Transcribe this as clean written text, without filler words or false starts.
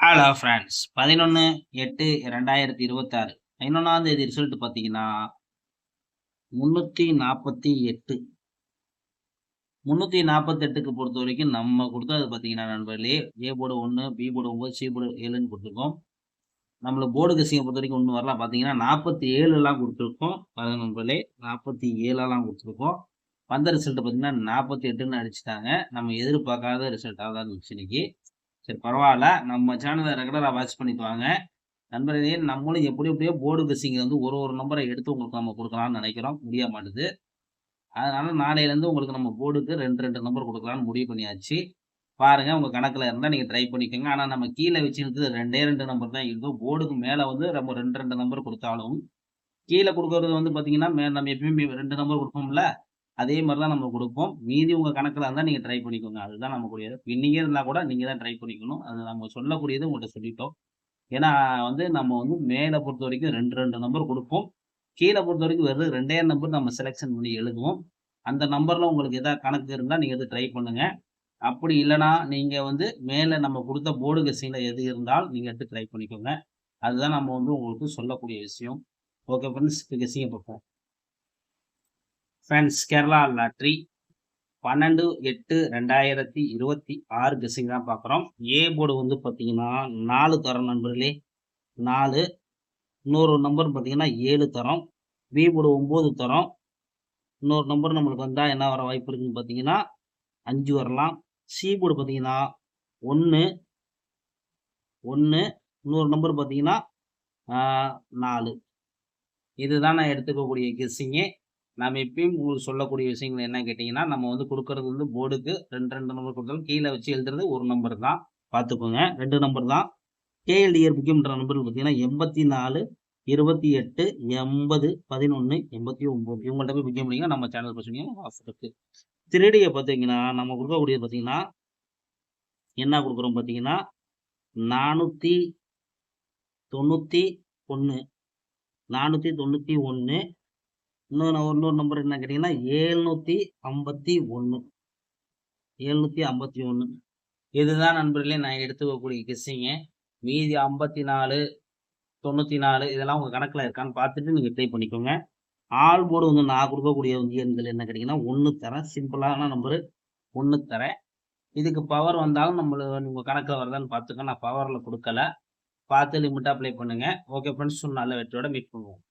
Hello friends 11/8/2026 11ஆம் தேதி result பார்த்தீங்கன்னா 348 348க்கு பொறுத்த வரைக்கும் நம்ம கொடுத்தது பார்த்தீங்கன்னா நண்பர்களே A board 1 B board 9 C board 7ன்னு கொடுத்துருக்கோம். நம்மளுக்கு போர்டு கசிங்கை பொறுத்த வரைக்கும் ஒன்று வரலாம் பார்த்தீங்கன்னா 47 கொடுத்துருக்கோம். பாருங்க நண்பர்களே 47 கொடுத்துருக்கோம். வந்த ரிசல்ட் பார்த்தீங்கன்னா 48ன்னு அடிச்சுட்டாங்க. நம்ம எதிர்பார்க்காத ரிசல்ட்டாக தான் இருந்துச்சு இன்னைக்கு. சரி பரவாயில்ல, நம்ம சேனலை ரெகுலராக வாட்ச் பண்ணிட்டு வாங்க நண்பர்களே. நம்மளும் எப்படியோ போர்டு கசிங்க வந்து ஒரு நம்பரை எடுத்து உங்களுக்கு நம்ம கொடுக்கலாம்னு நினைக்கிறோம், முடிய மாட்டுது. அதனால நாளையிலேருந்து உங்களுக்கு நம்ம போர்டுக்கு ரெண்டு நம்பர் கொடுக்கலாம்னு முடிவு பண்ணியாச்சு. பாருங்க, உங்க கணக்குல இருந்தா நீங்க ட்ரை பண்ணிக்கோங்க. ஆனா நம்ம கீழே வச்சிருக்கிறது ரெண்டு நம்பர் தான் இருக்கும். போர்டுக்கு மேல வந்து நம்ம ரெண்டு நம்பர் கொடுத்தாலும் கீழே கொடுக்கறது வந்து பாத்தீங்கன்னா நம்ம எப்பயுமே 2 நம்பர் கொடுப்போம்ல, அதே மாதிரி தான் நம்ம கொடுப்போம். மீதி உங்க கணக்குல இருந்தா நீங்க ட்ரை பண்ணிக்கோங்க. அதுதான் நம்ம கூடியது. வின்னிங்கே இருந்தா கூட நீங்க தான் ட்ரை பண்ணிக்கணும். அது நம்ம சொல்லக்கூடியது உங்கள்கிட்ட சொல்லிட்டோம். ஏன்னா வந்து நம்ம வந்து மேல பொறுத்த வரைக்கும் ரெண்டு நம்பர் கொடுப்போம். கீழே பொறுத்த வரைக்கும் வெறும் 2 நம்பர் நம்ம செலெக்ஷன் பண்ணி எழுதுவோம். அந்த நம்பர்ல உங்களுக்கு ஏதாவது கணக்கு இருந்தா நீங்க எது ட்ரை பண்ணுங்க. அப்படி இல்லைன்னா நீங்க வந்து மேல நம்ம கொடுத்த போர்டு கெஸ்ஸிங்ல எது இருந்தால் நீங்க எடுத்து ட்ரை பண்ணிக்கோங்க. அதுதான் நம்ம வந்து உங்களுக்கு சொல்லக்கூடிய விஷயம். ஓகே ஃப்ரெண்ட்ஸ், கெஸ்ஸிங்கை பார்ப்போம். ஃப்ரெண்ட்ஸ், கேரளா லாட்ரி 12/8/2026 கெஸ்ஸிங் தான் பார்க்குறோம். ஏ போர்டு வந்து பார்த்தீங்கன்னா 4 தரம் நண்பர்களே, 4. இன்னொரு நம்பர் பார்த்தீங்கன்னா 7 தரம். பி போர்டு 9 தரம். இன்னொரு நம்பர் நம்மளுக்கு வந்தால் என்ன வர வாய்ப்பு இருக்குன்னு பார்த்தீங்கன்னா 5 வரலாம். சி போர்டு பார்த்தீங்கன்னா 1 1. இன்னொரு நம்பர் பார்த்தீங்கன்னா 4. இதுதான் நான் எடுத்துக்கக்கூடிய கெஸ்ஸிங்கே. நம்ம எப்பயும் உங்களுக்கு சொல்லக்கூடிய விஷயங்கள் என்ன கேட்டிங்கன்னா, நம்ம வந்து கொடுக்கறது வந்து போர்டுக்கு ரெண்டு நம்பர் கொடுத்தாலும் கீழே வச்சு எழுதுறது ஒரு நம்பர் தான். பார்த்துக்கோங்க, 2 நம்பர் தான். கேஎல்டிஆர் முக்கியன்ற நம்பர் பார்த்தீங்கன்னா 84 28 80 11 89. இவங்கள்ட்ட போய் முக்கியம் பண்ணிங்கன்னா நம்ம சேனல் பிரச்சனையும் ஆஃபர் இருக்கு. 3Dயை பார்த்தீங்கன்னா நம்ம கொடுக்கக்கூடியது பார்த்தீங்கன்னா என்ன கொடுக்குறோம் பார்த்தீங்கன்னா 491 491. இன்னொரு நம்பர் என்ன கேட்டீங்கன்னா 751 751. இதுதான் நண்பர்களே நான் எடுத்துக்கக்கூடிய கெஸ்ஸிங்க. மீதி 54 94 இதெல்லாம் உங்க கணக்குல இருக்கான்னு பார்த்துட்டு நீங்க ட்ரை பண்ணிக்கோங்க. ஆல் போர்டு வந்து நான் கொடுக்கக்கூடிய எண்கள் என்ன கேட்டீங்கன்னா 1 தரேன். சிம்பிளான நம்பரு 1 தரேன். இதுக்கு பவர் வந்தாலும் உங்க கணக்குல வருதான்னு பார்த்துக்க. நான் பவர்ல கொடுக்கல. பார்த்து லிமிட்டா அப்ளை பண்ணுங்க. ஓகே ஃப்ரெண்ட்ஸ், நல்ல வெற்றியோட மீட் பண்ணுவோம்.